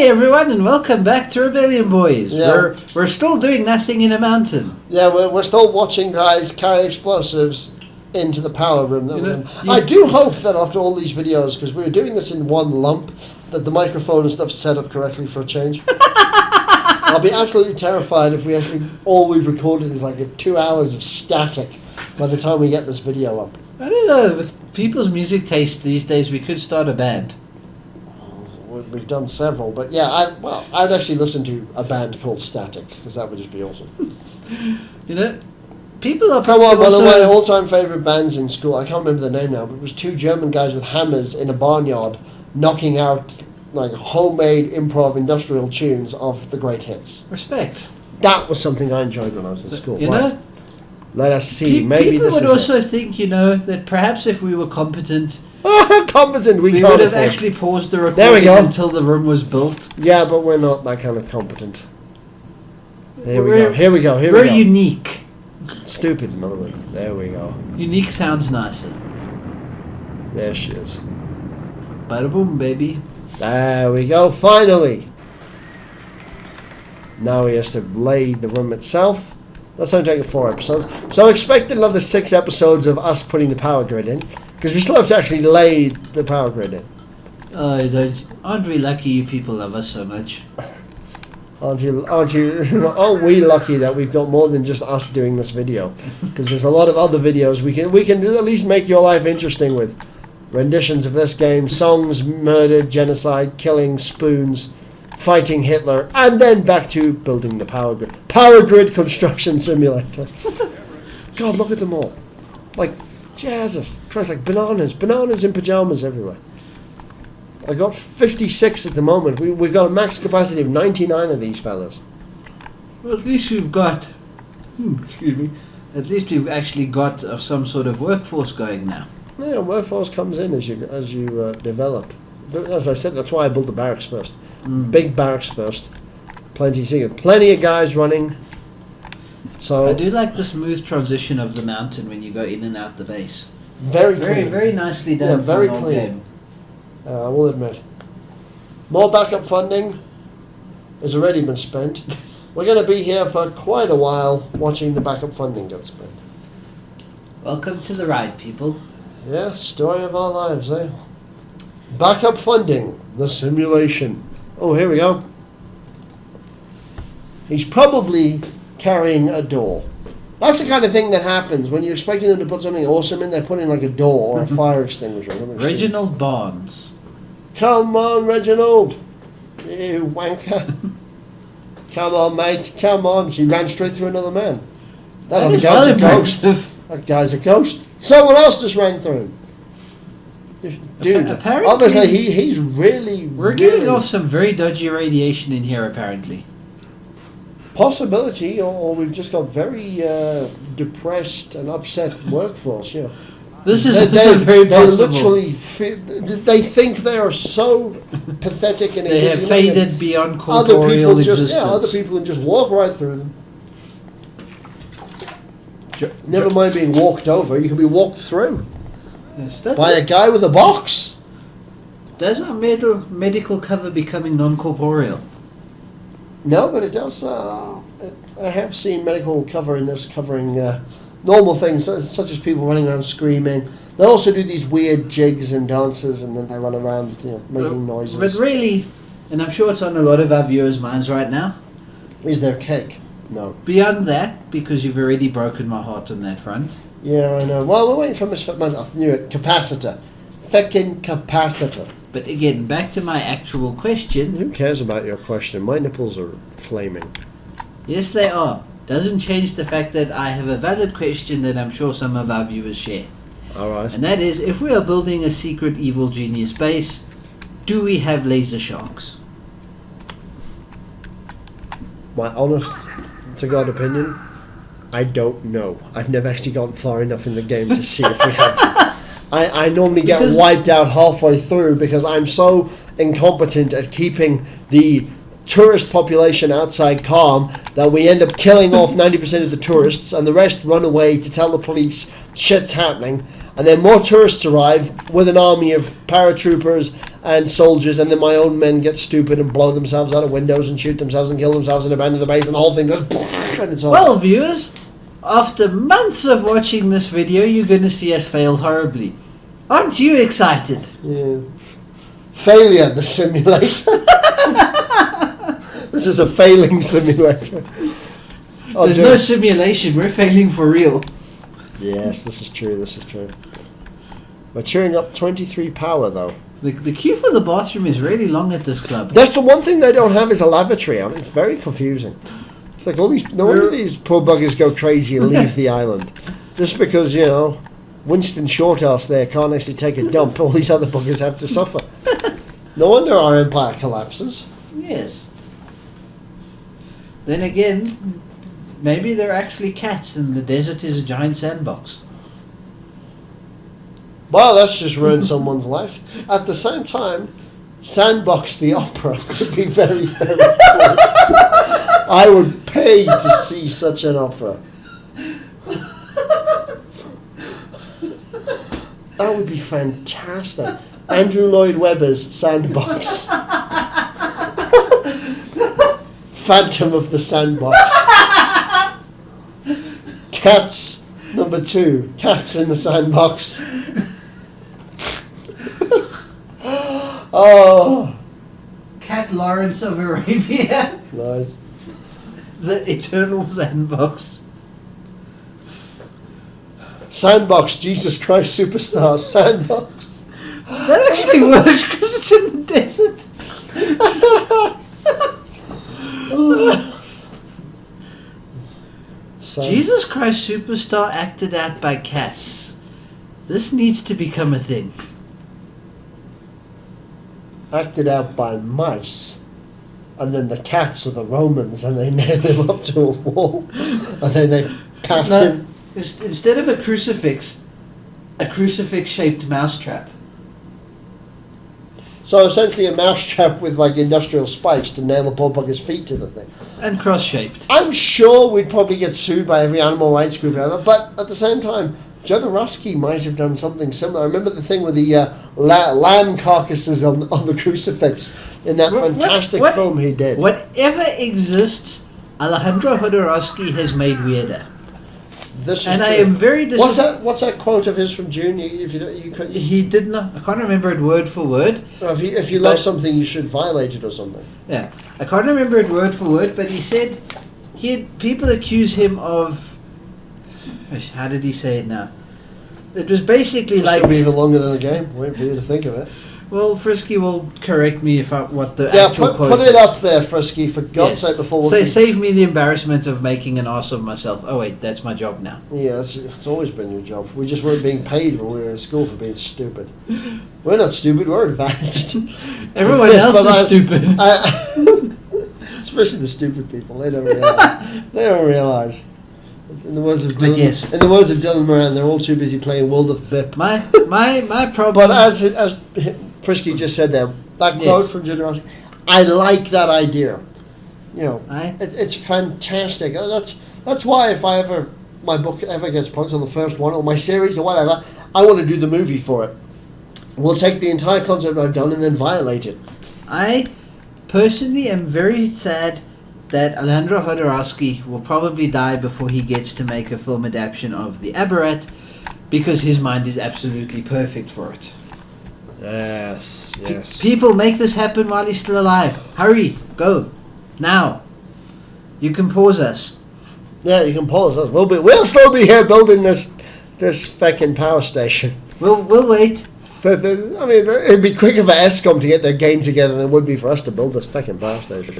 Hey everyone, and welcome back to Rebellion Boys. Yeah. We're still doing nothing in a mountain. Yeah, we're still watching guys carry explosives into the power room. I do hope that after all these videos, because we were doing this in one lump, that the microphone and stuff's set up correctly for a change. I'll be absolutely terrified if we actually all we've recorded is like 2 hours of static by the time we get this video up. I don't know, with people's music taste these days, we could start a band. We've done several, but yeah, I'd actually listen to a band called Static, because that would just be awesome. You know, people are Come on, one also... of my all-time favourite bands in school, I can't remember the name now, but it was two German guys with hammers in a barnyard knocking out like homemade improv industrial tunes of the great hits. Respect. That was something I enjoyed when I was in school. You know, let us see. Maybe people this would is also it. think, you know, that perhaps if we were competent, competent, we can't would have afford. actually paused the There we recording go. until the room was built. Yeah, but we're not that kind of competent. Here we We're- go. Here we go. Here We're we go. unique. Stupid, in other words. There we go. Unique sounds nicer. There she is. Bada boom, baby. There we go. Finally. Now he has to lay the room itself. That's only taken 4 episodes. So expect another 6 episodes of us putting the power grid in, because we still have to actually lay the power grid in. Aren't we lucky you people love us so much? Aren't you? Aren't we lucky that we've got more than just us doing this video? Because there's a lot of other videos we can at least make your life interesting with. Renditions of this game, songs, murder, genocide, killing, spoons, fighting Hitler, and then back to building the power grid. Power grid construction simulator. God, look at them all. Like, Jesus Christ, like bananas in pajamas everywhere. I got 56 at the moment. We've got a max capacity of 99 of these fellas. Well, at least we've got... excuse me. At least we've actually got some sort of workforce going now. Yeah, workforce comes in as you develop. But as I said, that's why I built the barracks first. Big barracks first. Plenty of guys running. So I do like the smooth transition of the mountain when you go in and out the base. very Very, very nicely done. Yeah, very for an old clean. game. I will admit. More backup funding has already been spent. We're going to be here for quite a while watching the backup funding get spent. Welcome to the ride, people. Yeah, story of our lives, eh? Backup funding, the simulation. Oh, here we go. He's probably carrying a door. That's the kind of thing that happens when you're expecting them to put something awesome in. They put in like a door or a fire extinguisher. Reginald Barnes. Come on, Reginald. You wanker. Come on, mate. Come on. He ran straight through another man. That is guy's well a ghost. impressive. That guy's a ghost. Someone else just ran through him. Dude, Apparently- obviously he's really, We're really... giving off some very dodgy radiation in here, apparently. Possibility, or we've just got very depressed and upset workforce, yeah. This is also very they possible. literally they think they are so pathetic and They have insignificant. faded beyond Other corporeal people existence. other people can just walk right through them. Never mind being walked over, you can be walked through by a guy with a box. Does our medical cover becoming non-corporeal? No, but it does. I have seen medical cover in this covering normal things, such as people running around screaming. They also do these weird jigs and dances, and then they run around, making noises. But really, and I'm sure it's on a lot of our viewers' minds right now, Is there cake? No. beyond that, because you've already broken my heart on that front, Yeah, I know. Well, we're waiting for Miss Fitman. I knew it. Capacitor. Feckin' capacitor. but again, back to my actual question. Who cares about your question? My nipples are flaming. Yes, they are. Doesn't change the fact that I have a valid question that I'm sure some of our viewers share. All right. And that is, if we are building a secret evil genius base, do we have laser sharks? My honest to God opinion, I don't know. I've never actually gone far enough in the game to see if we have them. I normally get Because- wiped out halfway through because I'm so incompetent at keeping the tourist population outside calm that we end up killing off 90% of the tourists and the rest run away to tell the police shit's happening, and then more tourists arrive with an army of paratroopers and soldiers, and then my own men get stupid and blow themselves out of windows and shoot themselves and kill themselves and abandon the base, and the whole thing goes and it's all. Well, viewers, after months of watching this video, you're going to see us fail horribly. Aren't you excited? Yeah. Failure, the simulator. This is a failing simulator. Oh, There's no simulation. We're failing for real. Yes, this is true. This is true. We're cheering up 23 power though. The queue for the bathroom is really long at this club. That's the one thing they don't have is a lavatory. I mean, it's very confusing. It's like all these. No wonder these poor buggers go crazy and leave the island, just because Winston Shortass there can't actually take a dump. All these other buggers have to suffer. No wonder our empire collapses. Yes. Then again, maybe they're actually cats and the desert is a giant sandbox. Well, that's just ruined someone's life. At the same time, Sandbox the opera could be very, very cool. I would pay to see such an opera. That would be fantastic. Andrew Lloyd Webber's Sandbox. Phantom of the Sandbox. Cats #2. Cats in the Sandbox. Oh. Cat Lawrence of Arabia. Nice. The Eternal Sandbox. Sandbox, Jesus Christ Superstar, Sandbox. That actually works because it's in the desert. Jesus Christ Superstar acted out by cats. This needs to become a thing. Acted out by mice. And then the cats are the Romans and they nail him up to a wall. And then they pat him. Instead of a crucifix shaped mousetrap. So essentially a mousetrap with like industrial spikes to nail the poor bugger's feet to the thing. And cross-shaped. I'm sure we'd probably get sued by every animal rights group ever, but at the same time, Jodorowsky might have done something similar. I remember the thing with the lamb carcasses on the crucifix in that fantastic film he did. Whatever exists, Alejandro Jodorowsky has made weirder. This is and true. I am very disappointed. What's that quote of his from June? He did not. I can't remember it word for word. If you love something, you should violate it or something. Yeah, I can't remember it word for word, but he said people accuse him of. How did he say it now? It was basically It's like. going to be even longer than the game. Wait for you to think of it. Well, Frisky will correct me what the actual quote put it is. up there, Frisky, for God's sake, before we... Save me the embarrassment of making an ass of myself. Oh wait, that's my job now. Yeah, it's always been your job. We just weren't being paid when we were in school for being stupid. We're not stupid, we're advanced. Everyone else is stupid. Especially the stupid people. They don't realise. They don't realise. In the words of Dylan, in the words of Dylan Moran, they're all too busy playing World of Bip. My problem. But as Frisky just said there, that quote from Jodorowsky, I like that idea. It's fantastic. That's why if my book ever gets published, or the first one, or my series, or whatever, I want to do the movie for it. We'll take the entire concept I've done and then violate it. I personally am very sad that Alejandro Jodorowsky will probably die before he gets to make a film adaptation of The Aberrat, because his mind is absolutely perfect for it. Yes. People, make this happen while he's still alive. Hurry, go, now. You can pause us. Yeah, you can pause us. We'll still be here building this feckin' power station. We'll wait. I mean, it'd be quicker for ESCOM to get their game together than it would be for us to build this feckin' power station.